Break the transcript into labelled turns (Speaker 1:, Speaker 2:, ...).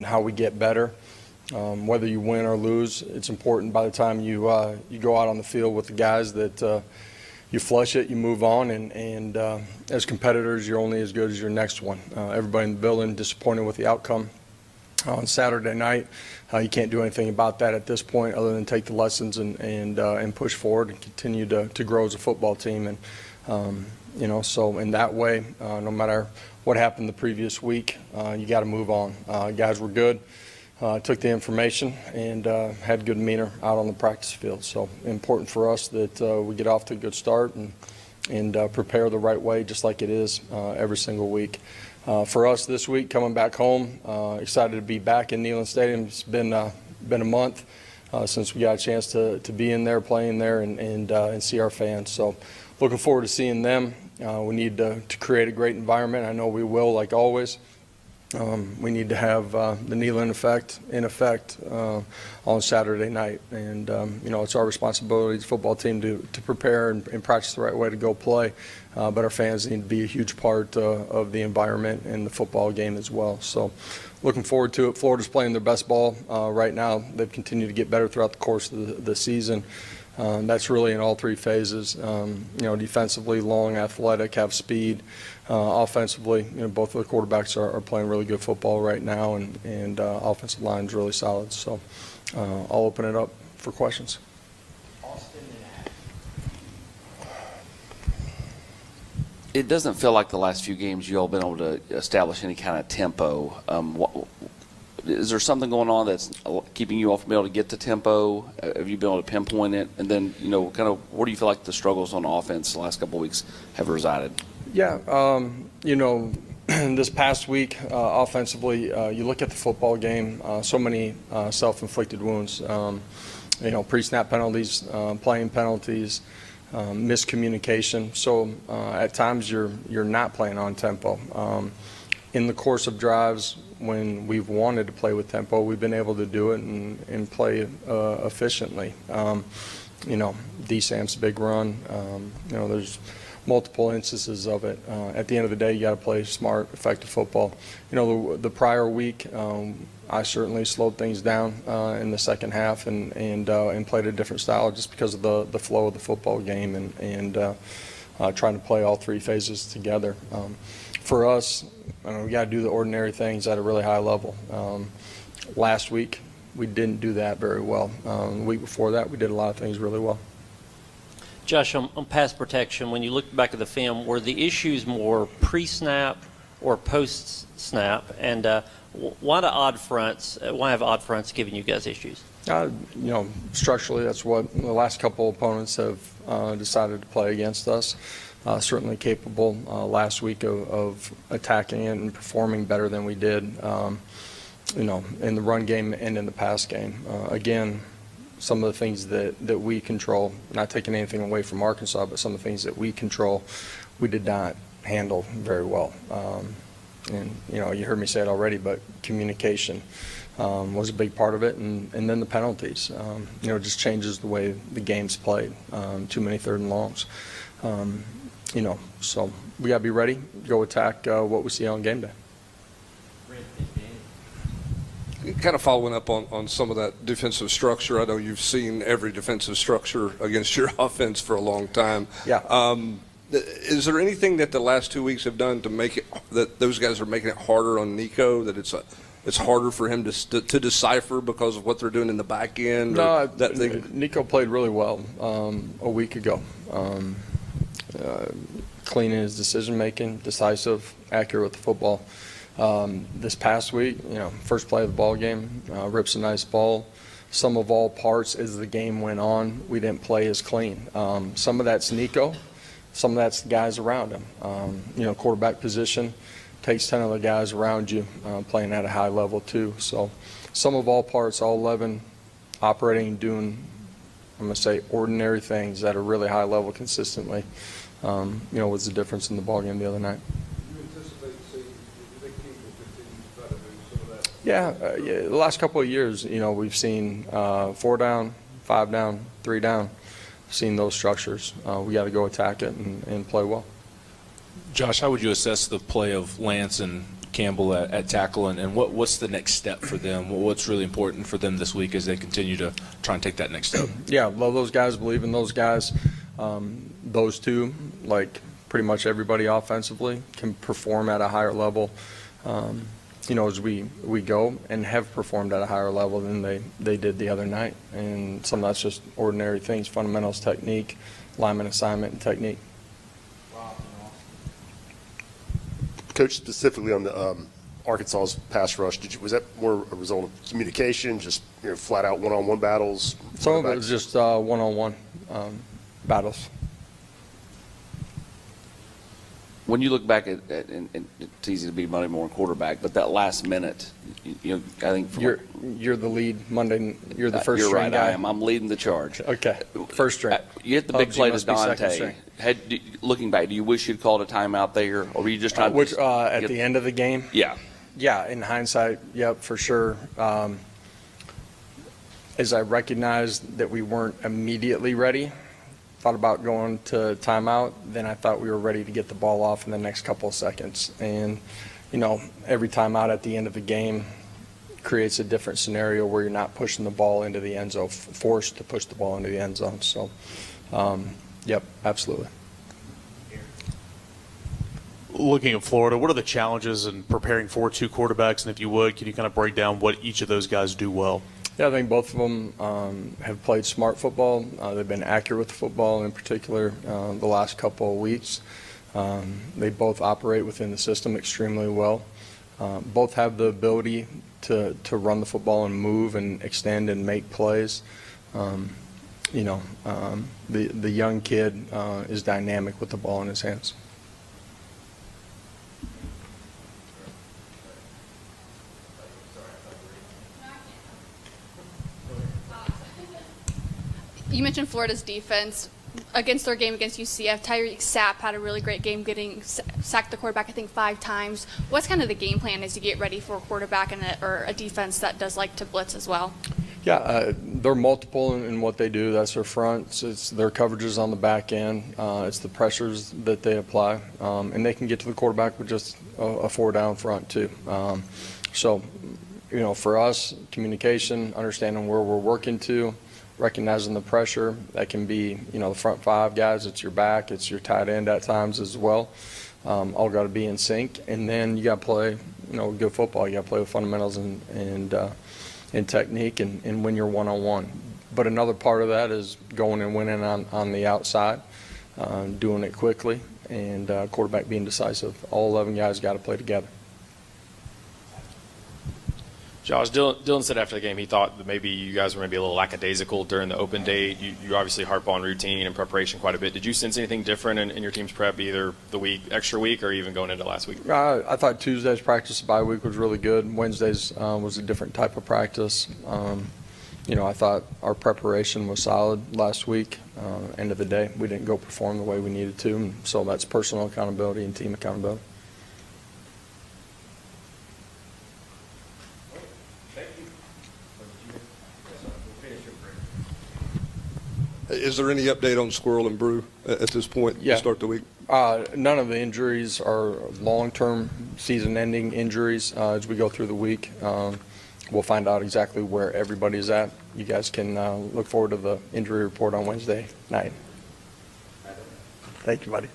Speaker 1: how we get better. Whether you win or lose, it's important by the time you go out on the field with the guys that you flush it, you move on, and as competitors, you're only as good as your next one. Everybody in the building disappointed with the outcome on Saturday night. You can't do anything about that at this point other than take the lessons and push forward and continue to grow as a football team. And so in that way, no matter what happened the previous week, you got to move on. Guys were good, took the information, and had good demeanor out on the practice field. So important for us that we get off to a good start and prepare the right way, just like it is every single week. For us this week, coming back home, excited to be back in Neyland Stadium. It's been a month since we got a chance to be in there, playing there, and see our fans. So looking forward to seeing them. We need to create a great environment. I know we will, like always. We need to have the Neyland effect in effect on Saturday night. And, it's our responsibility as a football team to prepare and practice the right way to go play. But our fans need to be a huge part of the environment and the football game as well. So looking forward to it. Florida's playing their best ball right now. They've continued to get better throughout the course of the season. That's really in all three phases. Defensively, long, athletic, have speed. Offensively, both of the quarterbacks are playing really good football right now, and offensive line's really solid. So I'll open it up for questions.
Speaker 2: It doesn't feel like the last few games you all been able to establish any kind of tempo. Is there something going on that's keeping you all from being able to get to tempo? Have you been able to pinpoint it? And then, kind of where do you feel like the struggles on offense the last couple of weeks have resided?
Speaker 1: Yeah, this past week, offensively, you look at the football game, so many self-inflicted wounds. Pre-snap penalties, playing penalties, miscommunication. So at times you're not playing on tempo. In the course of drives, when we've wanted to play with tempo, we've been able to do it and play efficiently. DSAM's big run. There's multiple instances of it. At the end of the day, you got to play smart, effective football. The prior week, I certainly slowed things down in the second half and played a different style just because of the flow of the football game and trying to play all three phases together. For us, we got to do the ordinary things at a really high level. Last week, we didn't do that very well. The week before that, we did a lot of things really well.
Speaker 3: Josh, on pass protection, when you look back at the film, were the issues more pre-snap or post-snap? And why have odd fronts giving you guys issues?
Speaker 1: Structurally, that's what the last couple opponents have decided to play against us. Certainly capable last week of attacking it and performing better than we did, in the run game and in the pass game. Again, some of the things that we control, not taking anything away from Arkansas, but some of the things that we control, we did not handle very well. You heard me say it already, but communication was a big part of it, and then the penalties. Just changes the way the game's played. Too many third and longs. So we got to be ready, go attack what we see on game day.
Speaker 4: Kind of following up on some of that defensive structure. I know you've seen every defensive structure against your offense for a long time.
Speaker 1: Yeah.
Speaker 4: Is there anything that the last 2 weeks have done to make it that those guys are making it harder on Nico? That it's harder for him to decipher because of what they're doing in the back end?
Speaker 1: No, Nico played really well a week ago. Clean in his decision making, decisive, accurate with the football. This past week, first play of the ball game, rips a nice ball. Some of all parts as the game went on, we didn't play as clean. Some of that's Nico, some of that's the guys around him. Quarterback position takes 10 of the guys around you playing at a high level too. So some of all parts, all 11 operating, doing, I'm going to say, ordinary things at a really high level consistently. Was the difference in the ball game the other night. Yeah, the last couple of years, we've seen 4 down, 5 down, 3 down. Seen those structures. We got to go attack it and play well.
Speaker 5: Josh, how would you assess the play of Lance and Campbell at tackle, and what's the next step for them? What's really important for them this week as they continue to try and take that next step?
Speaker 1: Yeah, love those guys, believe in those guys. Those two, like pretty much everybody offensively, can perform at a higher level, as we go, and have performed at a higher level than they did the other night. And some of that's just ordinary things, fundamentals, technique, lineman assignment, and technique.
Speaker 6: Coach, specifically on the Arkansas's pass rush, was that more a result of communication, just flat out one-on-one battles?
Speaker 1: Some of it was just one-on-one battles.
Speaker 2: When you look back at and it's easy to be Monday morning quarterback, but that last minute, I think
Speaker 1: You're the lead Monday. You're the first
Speaker 2: you're
Speaker 1: string
Speaker 2: right.
Speaker 1: guy.
Speaker 2: I am. I'm leading the charge.
Speaker 1: Okay, first string.
Speaker 2: You hit the big
Speaker 1: Hubbs,
Speaker 2: play
Speaker 1: you
Speaker 2: to
Speaker 1: must be second
Speaker 2: Dante.
Speaker 1: string.
Speaker 2: Looking back, do you wish you'd called a timeout there, or were you just trying
Speaker 1: Which
Speaker 2: to
Speaker 1: at
Speaker 2: get-
Speaker 1: the end of the game?
Speaker 2: Yeah.
Speaker 1: Yeah, in hindsight, yep, for sure. As I recognized that we weren't immediately ready, thought about going to timeout, then I thought we were ready to get the ball off in the next couple of seconds. And, every timeout at the end of the game creates a different scenario where you're not pushing the ball into the end zone, forced to push the ball into the end zone. So, yep, absolutely.
Speaker 7: Looking at Florida, what are the challenges in preparing for two quarterbacks? And if you would, can you kind of break down what each of those guys do well?
Speaker 1: Yeah, I think both of them have played smart football. They've been accurate with football, in particular the last couple of weeks. They both operate within the system extremely well. Both have the ability to run the football and move and extend and make plays. The young kid is dynamic with the ball in his hands.
Speaker 8: You mentioned Florida's defense. Against their game against UCF, Tyreek Sapp had a really great game, getting sacked the quarterback, I think, 5 times. What's kind of the game plan as you get ready for a quarterback or a defense that does like to blitz as well?
Speaker 1: Yeah, they're multiple in what they do. That's their front. It's their coverages on the back end. It's the pressures that they apply. And they can get to the quarterback with just a 4-down front, too. For us, communication, understanding where we're working to, recognizing the pressure. That can be, the front 5 guys. It's your back. It's your tight end at times as well. All got to be in sync. And then you got to play, good football. You got to play with fundamentals and technique and win your one-on-one. But another part of that is going and winning on the outside, doing it quickly, and quarterback being decisive. All 11 guys got to play together.
Speaker 9: Josh, Dylan said after the game he thought that maybe you guys were maybe a little lackadaisical during the open date. You obviously harp on routine and preparation quite a bit. Did you sense anything different in your team's prep, either the extra week, or even going into last week?
Speaker 1: I thought Tuesday's practice bye week was really good. Wednesday's was a different type of practice. I thought our preparation was solid last week. End of the day, we didn't go perform the way we needed to, and so that's personal accountability and team accountability.
Speaker 4: Is there any update on Squirrel and Brew at this point
Speaker 1: Yeah.
Speaker 4: to start the week?
Speaker 1: None of the injuries are long-term season-ending injuries. As we go through the week, we'll find out exactly where everybody's at. You guys can look forward to the injury report on Wednesday night. Thank you, buddy.